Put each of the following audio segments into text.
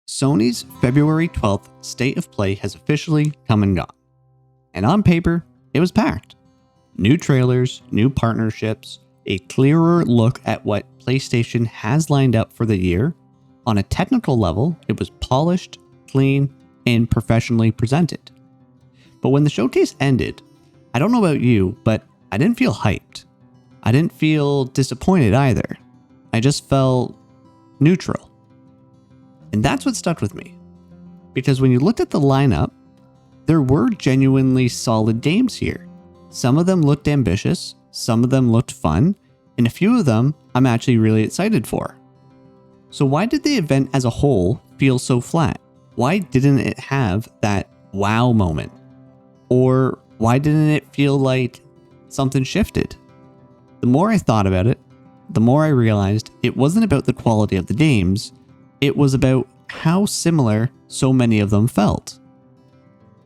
Sony's February 12th State of Play has officially come and gone. And on paper, it was packed. New trailers, new partnerships, a clearer look at what PlayStation has lined up for the year. On a technical level, it was polished, clean, and professionally presented. But when the showcase ended, I don't know about you, but I didn't feel hyped. I didn't feel disappointed either. I just felt neutral. And that's what stuck with me. Because when you looked at the lineup, there were genuinely solid games here. Some of them looked ambitious, some of them looked fun, and a few of them I'm actually really excited for. So why did the event as a whole feel so flat? Why didn't it have that wow moment? Or why didn't it feel like something shifted? The more I thought about it, the more I realized it wasn't about the quality of the games, it was about how similar so many of them felt.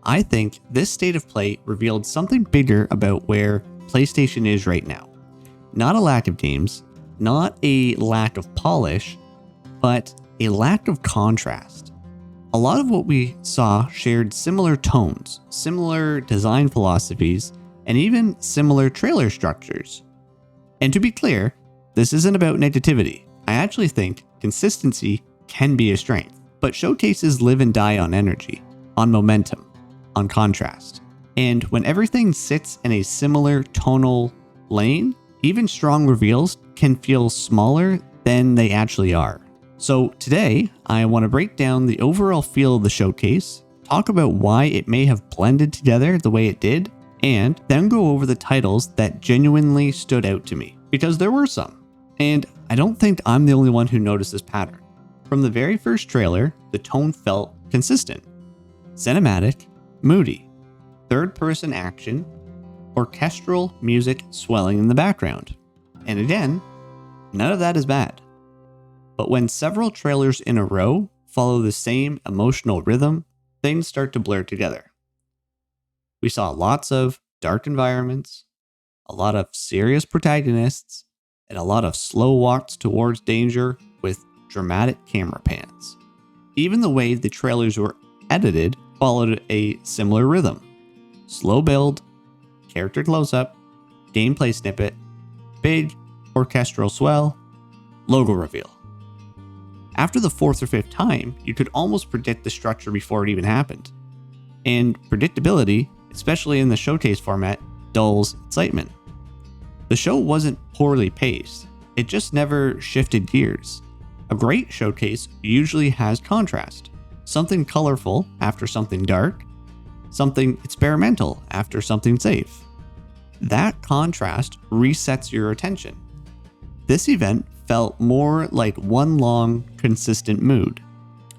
I think this state of play revealed something bigger about where PlayStation is right now. Not a lack of games, not a lack of polish, but a lack of contrast. A lot of what we saw shared similar tones, similar design philosophies, and even similar trailer structures. And to be clear, this isn't about negativity. I actually think consistency can be a strength, but showcases live and die on energy, on momentum, on contrast. And when everything sits in a similar tonal lane, even strong reveals can feel smaller than they actually are. So today, I want to break down the overall feel of the showcase, talk about why it may have blended together the way it did, and then go over the titles that genuinely stood out to me, because there were some. And I don't think I'm the only one who noticed this pattern. From the very first trailer, the tone felt consistent. Cinematic, moody, third-person action, orchestral music swelling in the background. And again, none of that is bad. But when several trailers in a row follow the same emotional rhythm, things start to blur together. We saw lots of dark environments, a lot of serious protagonists, and a lot of slow walks towards danger with dramatic camera pans. Even the way the trailers were edited followed a similar rhythm. Slow build, character close-up, gameplay snippet, big orchestral swell, logo reveal. After the fourth or fifth time, you could almost predict the structure before it even happened. And predictability, especially in the showcase format, dulls excitement. The show wasn't poorly paced, it just never shifted gears. A great showcase usually has contrast. Something colorful after something dark, something experimental after something safe. That contrast resets your attention. This event felt more like one long, consistent mood.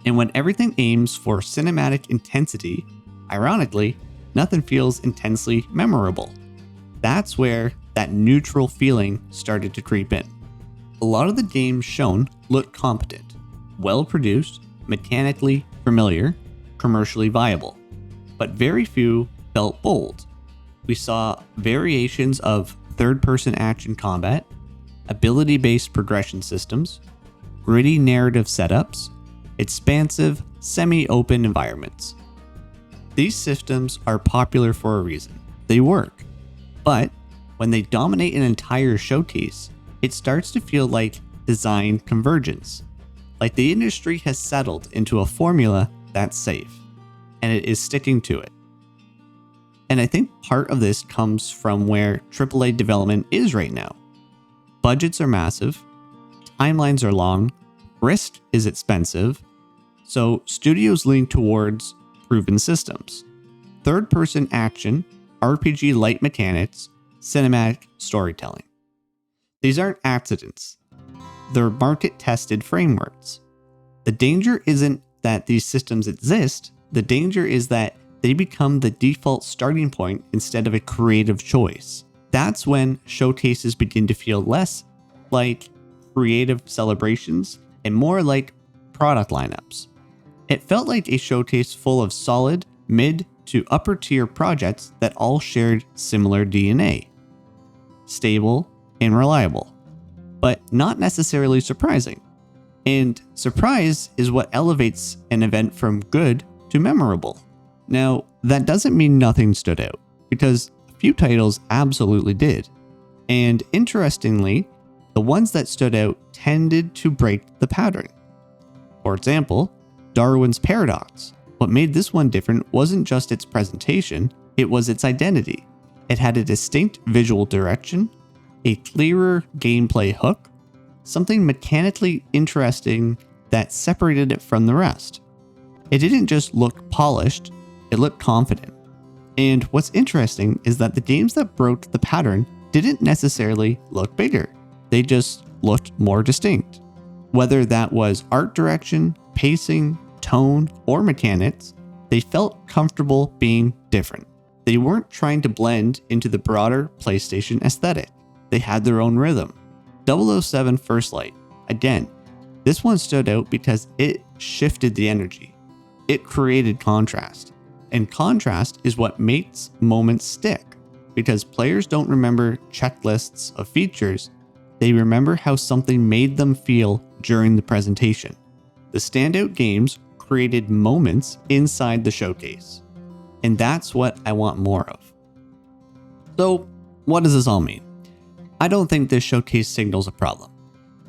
And when everything aims for cinematic intensity, ironically, nothing feels intensely memorable. That's where that neutral feeling started to creep in. A lot of the games shown looked competent, well-produced, mechanically familiar, commercially viable, but very few felt bold. We saw variations of third-person action combat, ability-based progression systems, gritty narrative setups, expansive, semi-open environments. These systems are popular for a reason. They work. But when they dominate an entire showcase, it starts to feel like design convergence. Like the industry has settled into a formula that's safe, and it is sticking to it. And I think part of this comes from where AAA development is right now. Budgets are massive, timelines are long, risk is expensive, so studios lean towards proven systems. Third-person action, RPG-light mechanics, cinematic storytelling. These aren't accidents. They're market-tested frameworks. The danger isn't that these systems exist, the danger is that they become the default starting point instead of a creative choice. That's when showcases begin to feel less like creative celebrations and more like product lineups. It felt like a showcase full of solid, mid to upper tier projects that all shared similar DNA. Stable and reliable, but not necessarily surprising. And surprise is what elevates an event from good to memorable. Now, that doesn't mean nothing stood out, because a few titles absolutely did. And interestingly, the ones that stood out tended to break the pattern. For example, Darwin's Paradox. What made this one different wasn't just its presentation, it was its identity. It had a distinct visual direction, a clearer gameplay hook, something mechanically interesting that separated it from the rest. It didn't just look polished, it looked confident. And what's interesting is that the games that broke the pattern didn't necessarily look bigger, they just looked more distinct. Whether that was art direction, pacing, tone, or mechanics, they felt comfortable being different. They weren't trying to blend into the broader PlayStation aesthetic. They had their own rhythm. 007 First Light. Again, this one stood out because it shifted the energy. It created contrast. And contrast is what makes moments stick. Because players don't remember checklists of features, they remember how something made them feel during the presentation. The standout games created moments inside the showcase. And that's what I want more of. So, what does this all mean? I don't think this showcase signals a problem,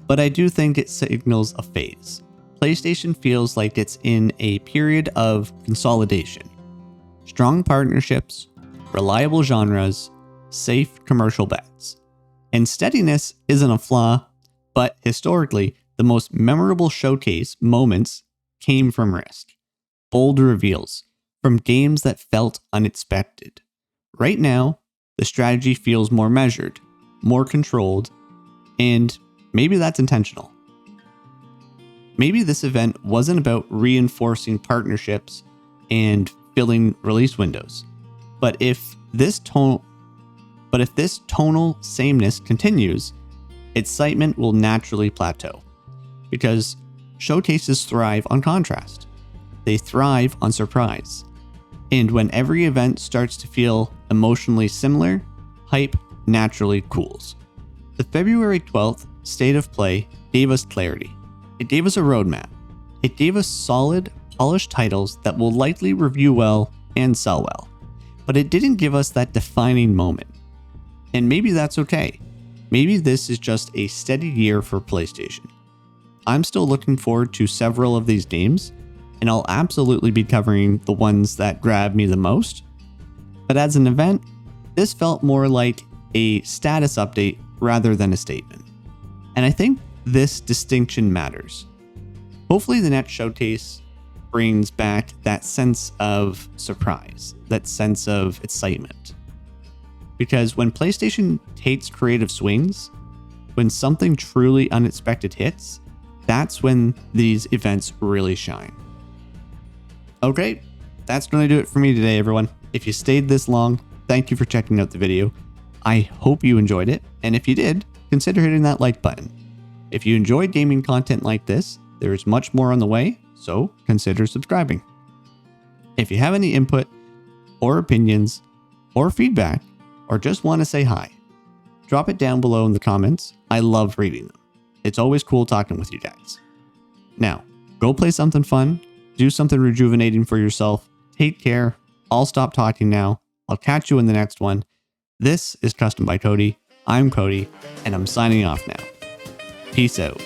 but I do think it signals a phase. PlayStation feels like it's in a period of consolidation. Strong partnerships, reliable genres, safe commercial bets. And steadiness isn't a flaw, but historically, the most memorable showcase moments came from risk. Bold reveals, from games that felt unexpected. Right now, the strategy feels more measured, more controlled, and maybe that's intentional. Maybe this event wasn't about reinforcing partnerships and filling release windows, but if this tonal sameness continues, excitement will naturally plateau, because showcases thrive on contrast. They thrive on surprise. And when every event starts to feel emotionally similar, hype naturally cools. The February 12th State of Play gave us clarity. It gave us a roadmap. It gave us solid, polished titles that will likely review well and sell well. But it didn't give us that defining moment. And maybe that's okay. Maybe this is just a steady year for PlayStation. I'm still looking forward to several of these games, and I'll absolutely be covering the ones that grab me the most. But as an event, this felt more like a status update rather than a statement. And I think this distinction matters. Hopefully the next showcase brings back that sense of surprise, that sense of excitement. Because when PlayStation takes creative swings, when something truly unexpected hits, that's when these events really shine. Okay, that's going to do it for me today, everyone. If you stayed this long, thank you for checking out the video. I hope you enjoyed it, and if you did, consider hitting that like button. If you enjoyed gaming content like this, there is much more on the way, so consider subscribing. If you have any input, or opinions, or feedback, or just want to say hi, drop it down below in the comments. I love reading them. It's always cool talking with you guys. Now, go play something fun, do something rejuvenating for yourself, take care, I'll stop talking now, I'll catch you in the next one. This is Custom by Cody, I'm Cody, and I'm signing off now. Peace out.